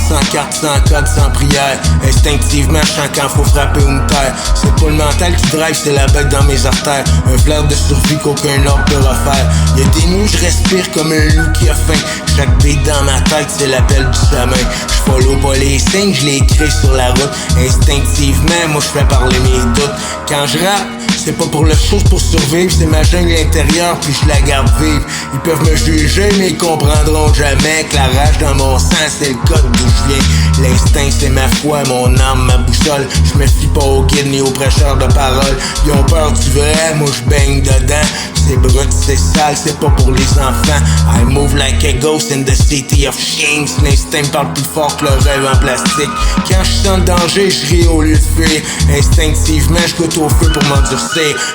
sans carte, sans code, sans prière. Instinctivement, je sens quand faut frapper une terre. C'est pas le mental qui drive, c'est la bête dans mes artères. Un flair de survie qu'aucun ordre peut refaire. Y'a des nuits, je respire comme un loup qui a faim. Chaque beat dans ma tête, c'est l'appel du sommeil. J'follow pas les signes, je les crée sur la route. Instinctivement, moi je fais parler mes doutes. Quand je rappe, c'est pas pour le show, c'est pour survivre. C'est ma jungle intérieure, puis je la garde vive. Ils peuvent me juger, mais ils comprendront jamais que la rage dans mon sang, c'est le code d'où je viens. L'instinct, c'est ma foi, mon âme, ma boussole. Je me fie pas aux guides ni aux prêcheurs de parole. Ils ont peur du vrai, moi je baigne dedans. C'est brut, c'est sale, c'est pas pour les enfants. I move like a ghost in the city of shame. L'instinct parle plus fort que le rêve en plastique. Quand je sens le danger, je ris au lieu de fuir. Instinctivement, je goûte au feu pour m'endurcir.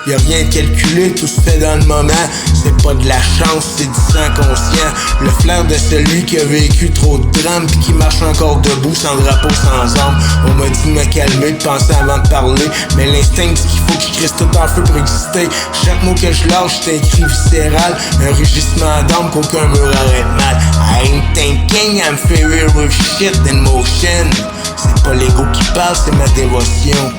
Y'a rien de calculé, tout se fait dans le moment. C'est pas de la chance, c'est du sang conscient. Le flair de celui qui a vécu trop de drames pis qui marche encore debout, sans drapeau, sans armes. On m'a dit de me calmer, de penser avant de parler. Mais l'instinct dit qu'il faut que je crisse tout en feu pour exister. Chaque mot que je lâche, c'est un cri viscéral. Un rugissement d'âme qu'aucun mur arrête mal. I ain't thinking, I'm furious with shit in motion. C'est pas l'ego qui parle, c'est ma dévotion.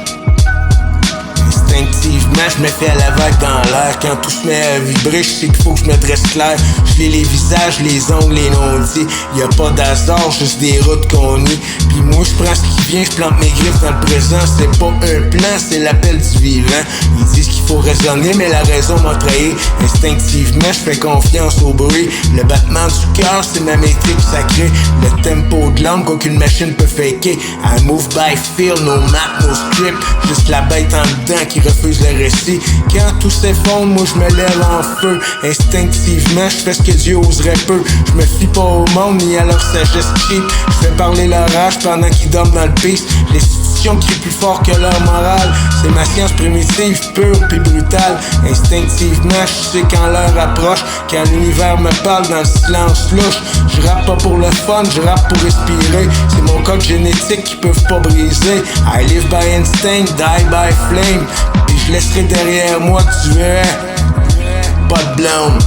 Instinctivement, je me fais à la vague dans l'air. Quand tout se met à vibrer, je sais qu'il faut que je me dresse clair. Je lis les visages, les ongles, les non-dits. Y'a pas d'hasard, juste des routes qu'on nie. Puis moi, je prends ce qui vient, je plante mes griffes dans le présent. C'est pas un plan, c'est l'appel du vivant. Ils disent qu'il faut raisonner, mais la raison m'a trahi. Instinctivement, je fais confiance au bruit. Le battement du cœur, c'est ma métrique sacrée. Le tempo de l'âme qu'aucune machine peut faker. I move by feel, no map, no script. Juste la bête en dedans qui refuse le récit. Quand tout s'effondre, moi je me lève en feu. Instinctivement, je fais ce que Dieu oserait peu. Je me fie pas au monde ni à leur sagesse cheap. Je fais parler leur rage pendant qu'ils dorment dans le piste. Les institutions crient plus fort que leur morale. C'est ma science primitive, pure puis brutale. Instinctivement, je sais quand l'heure approche. Quand l'univers me parle dans le silence louche. Je rappe pas pour le fun, je rappe pour respirer. C'est mon code génétique qu'ils peuvent pas briser. I live by instinct, die by flame. Et je laisserai derrière moi que tu verrais pas de blâme.